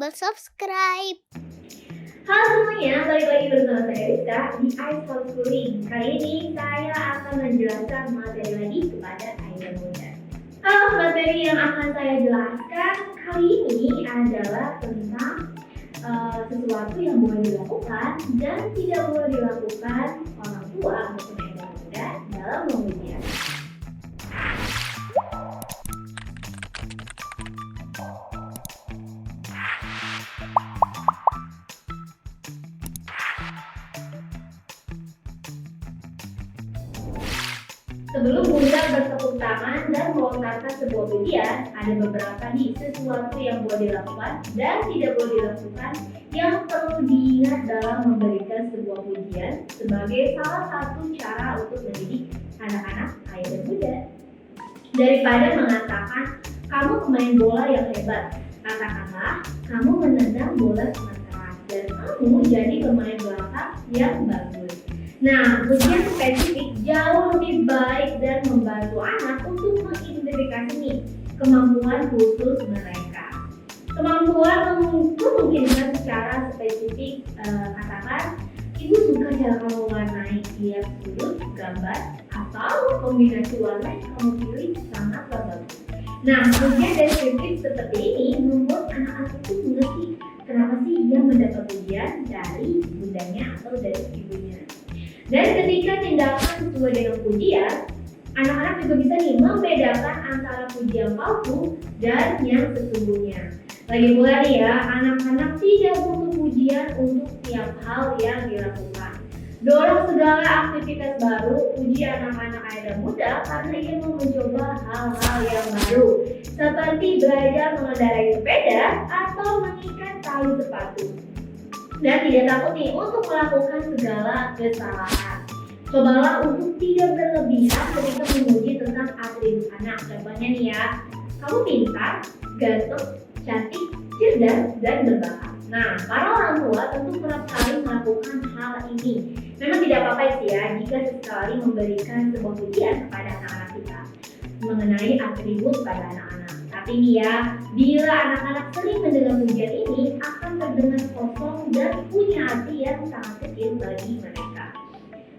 tombol subscribe. Halo semuanya, balik lagi bersama saya Rizka di Ice Homeschooling. Kali ini saya akan menjelaskan materi lagi kepada Aida Muda. Materi yang akan saya jelaskan kali ini adalah tentang sesuatu yang boleh dilakukan dan tidak boleh dilakukan orang tua maupun Aida Muda dalam menguji anak. Sebelum Bunda bertepuk tangan dan melontarkan sebuah pujian, ada beberapa nih sesuatu yang boleh dilakukan dan tidak boleh dilakukan yang perlu diingat dalam memberikan sebuah pujian sebagai salah satu cara untuk mendidik anak-anak Aida Muda. Daripada mengatakan kamu pemain bola yang hebat, katakanlah kamu menendang bola sangat keras dan kamu jadi pemain belakang yang bagus. Nah, pujian spesifik jauh lebih baik dan membantu anak untuk mengidentifikasi nih kemampuan khusus mereka. Kemampuan memungkinkan secara spesifik, katakan ibu suka cara kamu warnai tiap sudut gambar atau kombinasi warna yang kamu pilih sangatlah bagus. Nah, pujian deskriptif seperti ini membuat anak-anak itu mengerti kenapa sih ia mendapat pujian dari bundanya atau dari ibunya. Dan ketika tindakan sesuai dengan pujian, anak-anak juga bisa nih membedakan antara pujian palsu dan yang sesungguhnya. Lagi pula nih ya, anak-anak tidak butuh pujian untuk tiap hal yang dilakukan. Dorong segala aktivitas baru, puji anak-anak Aida Muda karena ia mau mencoba hal-hal yang baru, seperti belajar mengendarai sepeda atau mengikat tali sepatu. Dan tidak takut nih untuk melakukan segala kesalahan. Cobalah untuk tidak berlebihan ketika memuji tentang atribut anak. Contohnya nih ya, kamu pintar, ganteng, cantik, cerdas, dan berbakat. Nah, para orang tua tentu kerap kali melakukan hal ini. Memang tidak apa-apa sih ya jika sesekali memberikan sebuah pujian kepada anak-anak kita mengenai atribut pada anak-anak. Tapi nih ya, bila anak-anak sering mendengar pujian ini akan terdengar kosong dan punya arti yang sangat kecil bagi mereka.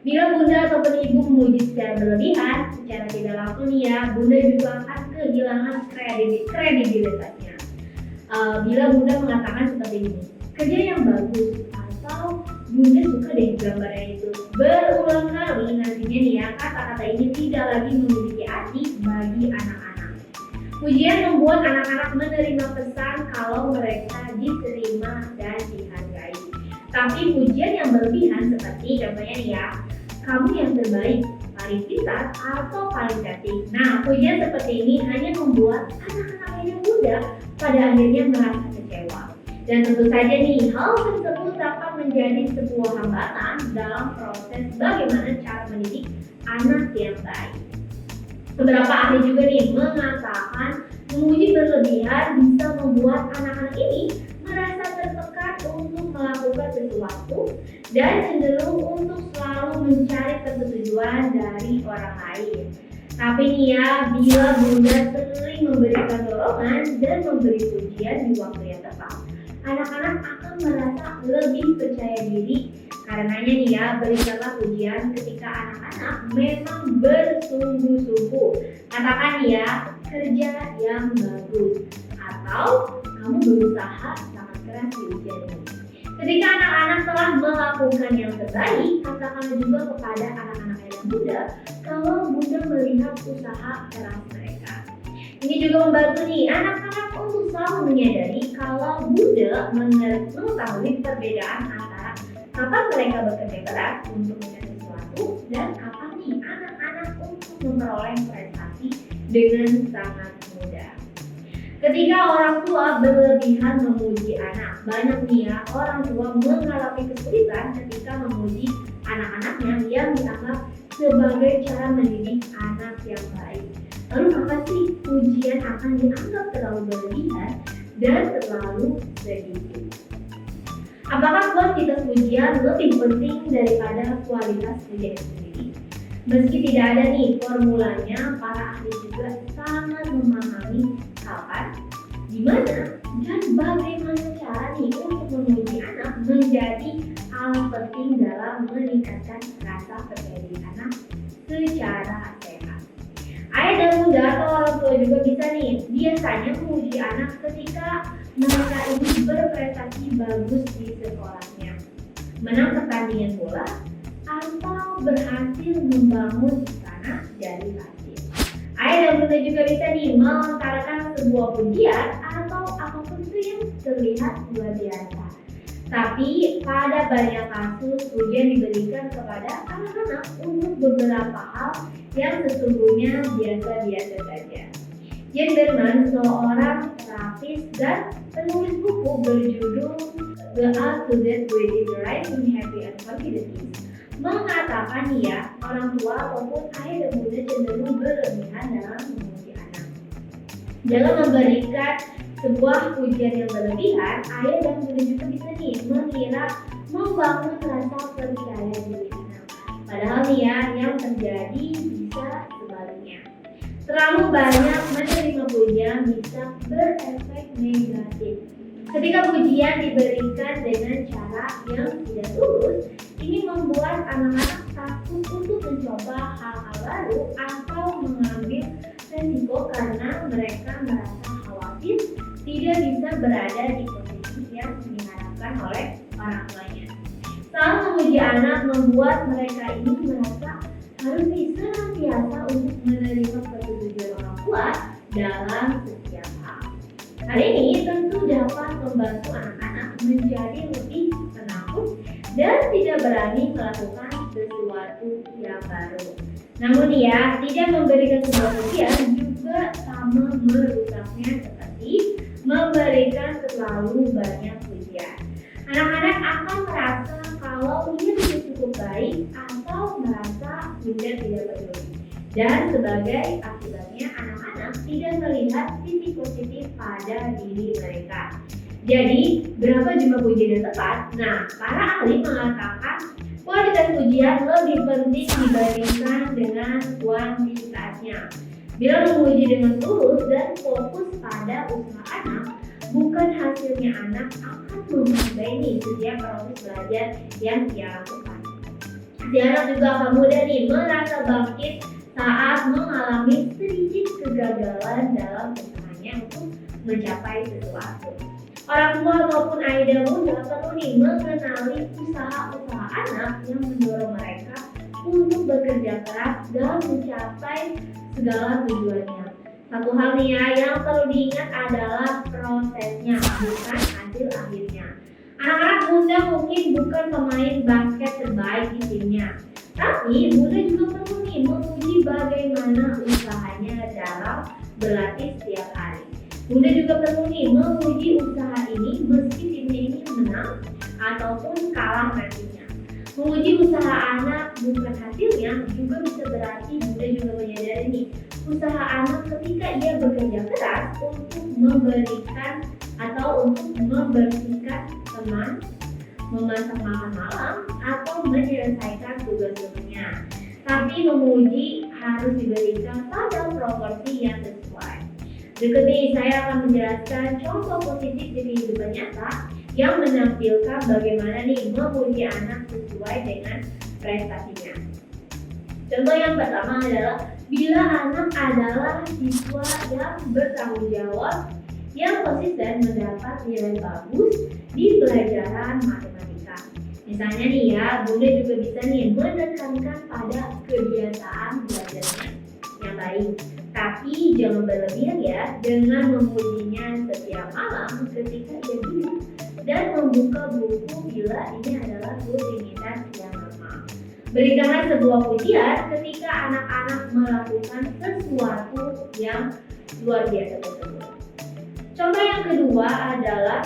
Bila Bunda ataupun Ibu memuji secara berlebihan, secara tidak langsung nih ya, Bunda juga akan kehilangan kredibilitasnya. Bila Bunda mengatakan seperti ini, kerja yang bagus, atau Bunda suka deh gambarnya itu, berulang kali nantinya nih ya, kata-kata ini tidak lagi memiliki arti bagi anak-anak. Pujian membuat anak-anak menerima pesan kalau mereka diterima dan dihargai. Tapi pujian yang berlebihan seperti contohnya nih ya, kamu yang terbaik, paling pintar, atau paling cantik. Nah, pujian seperti ini hanya membuat anak-anak Aida Muda pada akhirnya merasa kecewa. Dan tentu saja nih, hal tersebut dapat menjadi sebuah hambatan dalam proses bagaimana cara mendidik anak yang baik. Beberapa ahli juga nih mengatakan memuji berlebihan bisa membuat anak-anak ini merasa tertekan untuk melakukan sesuatu dan cenderung untuk selalu mencari persetujuan dari orang lain. Tapi nih ya, bila Bunda sering memberikan dorongan dan memberi pujian di waktu yang tepat, anak-anak akan merasa lebih percaya diri. Karenanya nih ya, berikanlah pujian ketika anak-anak memang bersungguh-sungguh. Katakan nih ya, kerja yang bagus, atau kamu berusaha sangat keras di ujian ini. Ketika anak-anak telah melakukan yang terbaik, katakanlah juga kepada anak-anak Aida Muda kalau Bunda melihat usaha keras mereka. Ini juga membantu nih anak-anak untuk selalu menyadari kalau Bunda mengetahui perbedaan antara kapan mereka bekerja keras untuk mencari sesuatu dan kapan nih anak-anak untuk memperoleh prestasi dengan sangat mudah. Ketika orang tua berlebihan memuji anak, banyak nih ya orang tua mengalami kesulitan ketika memuji anak-anaknya yang dianggap sebagai cara mendidik anak yang baik. Lalu apa sih pujian akan dianggap terlalu berlebihan dan terlalu sedikit? Apakah kuantitas pujian lebih penting daripada kualitas pujian sendiri? Meski tidak ada nih formulanya, para ahli juga sangat memahami kapan, Gimana dan bagaimana cara nih untuk memuji anak menjadi hal penting dalam meningkatkan rasa percaya diri anak secara sehat. Ayah dan bunda atau orang tua juga bisa nih biasanya memuji anak ketika mereka ini berprestasi bagus di sekolahnya, menang pertandingan bola, atau berhasil membangun istana dari pasir. Ayah dan bunda juga bisa nih melontarkan sebuah pujian atau apapun itu yang terlihat luar biasa. Tapi pada banyak kasus pujian diberikan kepada anak-anak untuk beberapa hal yang sesungguhnya biasa-biasa saja. Jen Berman, seorang terapis dan penulis buku berjudul The Art to Get With Rising Happy and Confident Kids, mengatakan ya, orang tua ataupun ayah dan bunda cenderung berlebihan dalam memuji anak. Dalam memberikan sebuah pujian yang berlebihan, ayah dan bunda juga bisa nih mengira membangun rasa percaya diri anak. Padahal nih ya, yang terjadi bisa sebaliknya. Terlalu banyak menerima pujian bisa berefek negatif. Ketika pujian diberikan dengan cara yang tidak tulus, ini membuat anak-anak takut untuk mencoba hal-hal baru atau mengambil resiko karena mereka merasa khawatir tidak bisa berada di posisi yang diharapkan oleh orang tuanya. Selalu memuji anak membuat mereka ini merasa harus senantiasa untuk menerima persetujuan orang tua dalam setiap hal. Hal ini tentu dapat membantu anak-anak menjadi lebih penakut dan tidak berani melakukan sesuatu yang baru. Namun ya, tidak memberikan sebuah pujian juga sama merusaknya seperti memberikan terlalu banyak pujian. Anak-anak akan merasa kalau ia tidak cukup baik atau merasa bunda tidak peduli. Dan sebagai akibatnya anak-anak tidak melihat sisi positif pada diri mereka. Jadi, berapa jumlah pujian yang tepat? Nah, para ahli mengatakan kualitas pujian lebih penting dibandingkan dengan kuantitasnya. Bila memuji dengan tulus dan fokus pada usaha anak, bukan hasilnya anak akan menghargai nih setiap proses belajar yang ia lakukan. Si anak juga akan mudah nih merasa bangkit saat mengalami sedikit kegagalan dalam usahanya untuk mencapai sesuatu. Orang tua maupun ayah dan bunda perlu nih mengenali usaha-usaha anak yang mendorong mereka untuk bekerja keras dan mencapai segala tujuannya. Satu hal nih ya yang perlu diingat adalah prosesnya, bukan hasil akhirnya. Anak-anak bunda mungkin bukan pemain basket terbaik di timnya, tapi bunda juga perlu nih memuji bagaimana usahanya dalam berlatih setiap hari. Bunda juga perlu nih memuji usaha ini meski timnya ini menang ataupun kalah nantinya. Memuji usaha anak bukan hasilnya juga bisa berarti bunda juga menyadari nih usaha anak ketika ia bekerja keras untuk memberikan atau untuk membersihkan teman, memasak makan malam atau menyelesaikan tugas-tugasnya. Tapi memuji harus diberikan pada proporsi yang sesuai. Berikut ini saya akan menjelaskan contoh positif di kehidupan nyata yang menampilkan bagaimana nih memuji anak sesuai dengan prestasinya. Contoh yang pertama adalah bila anak adalah siswa yang bertanggung jawab yang konsisten mendapat nilai bagus di pelajaran matematika. Misalnya nih ya, bunda juga bisa nih menekankan pada kebiasaan belajarnya yang baik. Tapi jangan berlebihan ya dengan memujinya setiap malam ketika ia duduk dan membuka buku bila ini adalah rutinitas yang normal. Berikanlah sebuah pujian ketika anak-anak melakukan sesuatu yang luar biasa tersebut. Contoh yang kedua adalah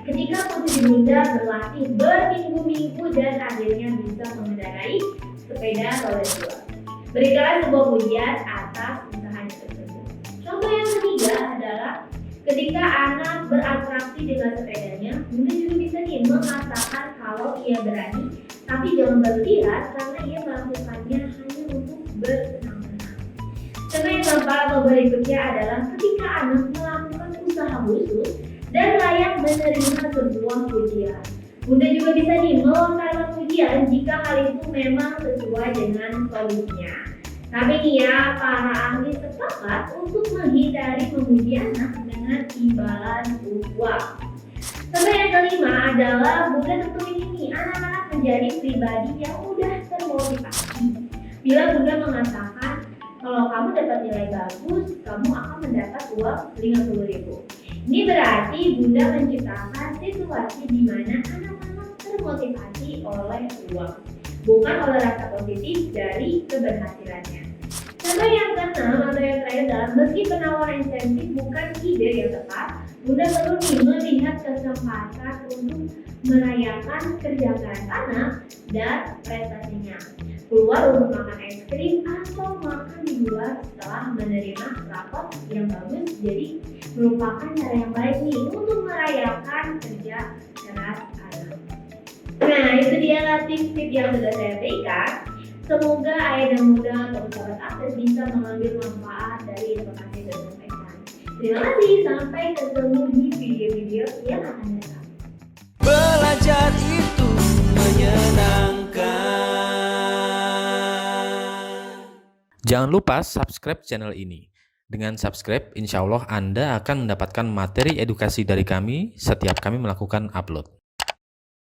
ketika putri bunda berlatih berminggu-minggu dan akhirnya bisa mengendarai sepeda roda 2. Berikanlah sebuah pujian atas usahanya tersebut. Contoh yang ketiga adalah ketika anak beratraksi dengan sepedanya, bunda juga bisa nih mengatakan kalau ia berani, tapi jangan berlebihan karena ia melakukannya hanya untuk bersenang-senang. Contoh yang keempat atau berikutnya adalah ketika anak melakukan usaha khusus dan layak menerima sebuah pujian. Bunda juga bisa nih melontarkan pujian jika hal itu memang sesuai dengan solusinya. Tapi nih ya, para ahli sepakat untuk menghindari memuji anak dengan imbalan uang. Sampai yang kelima adalah Bunda tentu ingin nih anak-anak menjadi pribadi yang mudah termotivasi. Bila Bunda mengatakan kalau kamu dapat nilai bagus, kamu akan mendapat uang 50.000. Ini berarti Bunda menciptakan situasi di mana anak-anak termotivasi oleh uang, bukan oleh rasa positif dari keberhasilannya. Contoh yang keenam atau yang terakhir adalah meski penawaran insentif bukan ide yang tepat, Bunda perlu nih melihat kesempatan untuk merayakan kerja keras anak dan prestasinya. Keluar untuk makan es krim atau makan di luar setelah menerima rapot yang bagus, jadi merupakan cara yang baik nih untuk merayakan kerja keras anak. Nah, itu dia tips-tips yang sudah saya berikan. Semoga ayah dan bunda atau sahabat akses bisa mengambil manfaat dari informasi yang saya sampaikan. Terima kasih, sampai ketemu di video-video yang akan datang. Belajar itu menyenangkan. Jangan lupa subscribe channel ini. Dengan subscribe, insya Allah Anda akan mendapatkan materi edukasi dari kami setiap kami melakukan upload.